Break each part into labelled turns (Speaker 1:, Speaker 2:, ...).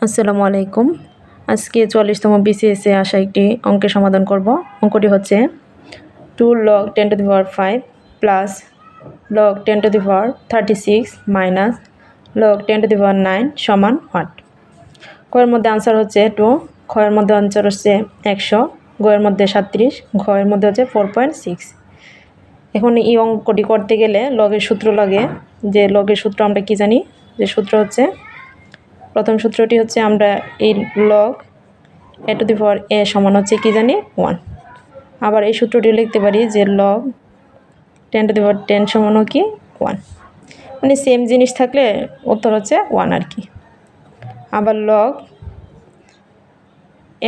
Speaker 1: আসসালামু আলাইকুম। আজকে ৪৪তম বিসিএসে আসা একটি অঙ্কের সমাধান করব। অঙ্কটি হচ্ছে 2 log 10 to the power 5 plus log 10 to the power 36 minus log 10 to the power 9 সমান what? কয়ের মধ্যে আনসার হচ্ছে 2, ক্ষয়ের মধ্যে আনসার হচ্ছে 100, গয়ের মধ্যে 37, ঘয়ের মধ্যে হচ্ছে 4.6। এখন এই অঙ্কটি করতে গেলে লগের সূত্র লাগে। যে লগের সূত্র আমরা কি জানি? যে সূত্র হচ্ছে, প্রথম সূত্রটি হচ্ছে আমরা এই log a to the power a সমান হচ্ছে কি জানি 1। আবার এই সূত্রটি লিখতে পারি যে লগ 10 টু দি পাওয়ার 10 সমান কি 1, মানে সেম জিনিস থাকলে উত্তর হচ্ছে 1 আর কি। আবার log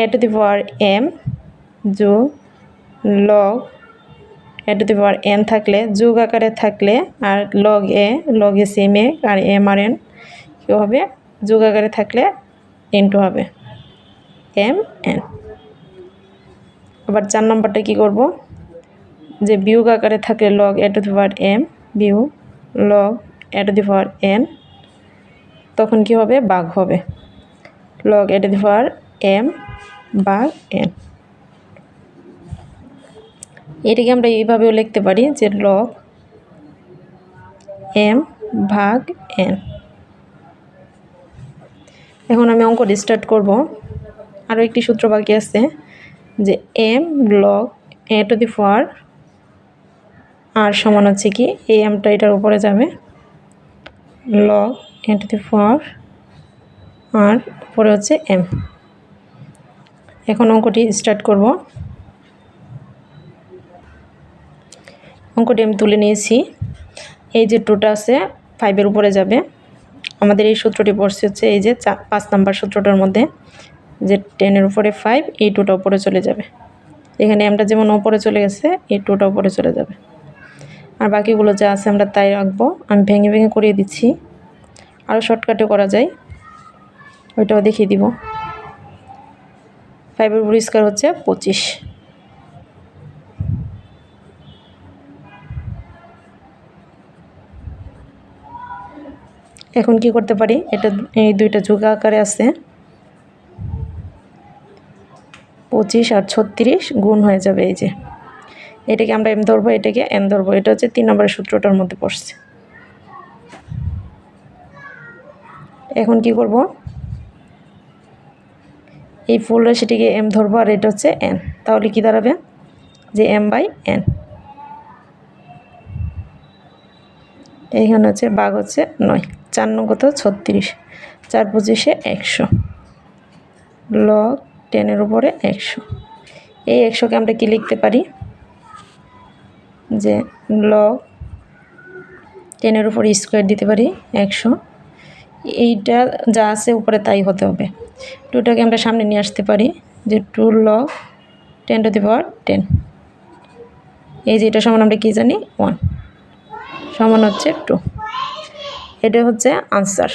Speaker 1: a to the power m যোগ log a to the power n থাকলে যোগ আকারে থাকলে আর লগ এ সেম এ আর m আর n কি হবে? যোগ আকারে থাকলে ইনটু হবে m n। আবার 4 নম্বরটা কি করব? যে বিয়োগ আকারে থাকলে log a to the power m বিয়োগ log a to the power n, তখন কি হবে? ভাগ হবে log a to the power m ভাগ n। এটাকে আমরা এইভাবেও লিখতে পারি যে লগ m ভাগ n। এখন আমি অঙ্কটি স্টার্ট করব। আরও একটি সূত্র বাকি আছে যে m log a to the power r সমান হচ্ছে কি, এই mটা এটার উপরে যাবে, log a to the power r উপরে হচ্ছে m। এখন অঙ্কটি স্টার্ট করব। অঙ্কটি আমি তুলে নিয়েছি। এই যে 2টা আছে 5-এর উপরে যাবে। আমাদের এই সূত্রটি পড়ছে হচ্ছে এই যে 5 নাম্বার সূত্রটার মধ্যে, যে 10-এর উপরে 5, এই 2টা উপরে চলে যাবে। এখানে আমরা যেমন উপরে চলে গেছে, এই 2টা উপরে চলে যাবে। আর বাকিগুলো যা আছে আমরা তাই রাখবো। আমি ভেঙে ভেঙে করিয়ে দিচ্ছি, আরও শর্টকাটে করা যায়, ওইটাও দেখিয়ে দিব। 5-এর উপর স্কয়ার হচ্ছে 25। এখন কি করতে পারি? এটা এই দুইটা যোগ আকারে আছে, 25 আর 36 গুণ হয়ে যাবে। এই যে এটাকে আমরা m ধরবো, এটাকে n ধরবো। এটা হচ্ছে 3 নম্বরের সূত্রটার মধ্যে পড়ছে। এখন কি করব? এই ফুল রাশিটিকে m ধরবো আর এটা হচ্ছে n, তাহলে কি দাঁড়াবে? যে m বাই n। এইখানে হচ্ছে ভাগ হচ্ছে 9, 4 9 কত? 36, 4 25-এ 100, লগ 10-এর উপরে 100। এই 100কে আমরা কি লিখতে পারি? যে লগ 10-এর উপরে স্কোয়ার দিতে পারি 100। এইটা যা আছে উপরে তাই হতে হবে। 2টাকে আমরা সামনে নিয়ে আসতে পারি, যে 2 log 10 টু দি পাওয়ার 10। এই যে এটা সমান আমরা কি জানি? 1 সমান হচ্ছে 2। এটা হচ্ছে আনসার,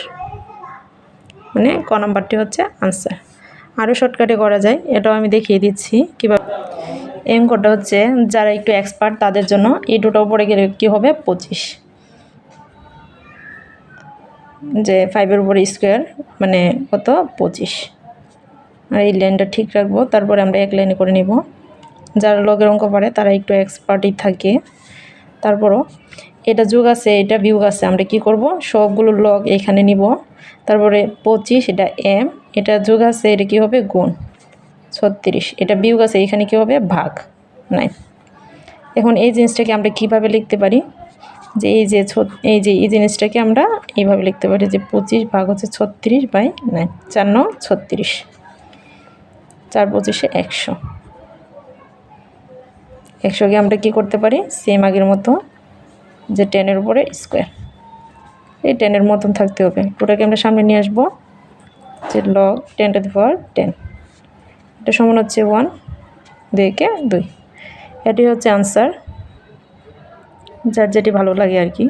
Speaker 1: মানে ক নাম্বারটি হচ্ছে আনসার। আরও শর্টকাটে করা যায়, এটাও আমি দেখিয়ে দিচ্ছি কীভাবে। এই অঙ্কটা হচ্ছে যারা একটু এক্সপার্ট তাদের জন্য। এই 2টা উপরে গেলে কী হবে? 25। যে 5-এর উপরে স্কোয়ার মানে কত? 25। আর এই লাইনটা ঠিক রাখবো, তারপরে আমরা এক লাইনে করে নিব। যারা লগের অঙ্ক পারে তারা একটু এক্সপার্টই থাকে। তারপরও এটা যোগ আছে, এটা বিয়োগ আছে, আমরা কি করব? সবগুলো লগ এখানে নিব। তারপরে 25, এটা m, এটা যোগ আছে, এটা কি হবে? গুণ 36, এটা বিয়োগ আছে, এখানে কি হবে? ভাগ 9। এখন এই জিনিসটাকে আমরা কিভাবে লিখতে পারি? যে এই জিনিসটাকে আমরা এইভাবে লিখতে পারি যে 25 ভাগ হচ্ছে 36/9, 4 9 36, 4 25-এ 100। 100কে আমরা কি করতে পারি? সেম আগের মতো, যে 10-এর উপরে স্কোয়ার, এই 10-এর মতন থাকতে হবে। 2টাকে আমরা সামনে নিয়ে আসবো, যে লগ 10 টু দি পাওয়ার 10, এটা সমান হচ্ছে 1, 2-কে 2। এটি হচ্ছে আনসার, যার যেটি ভালো লাগে আর কি।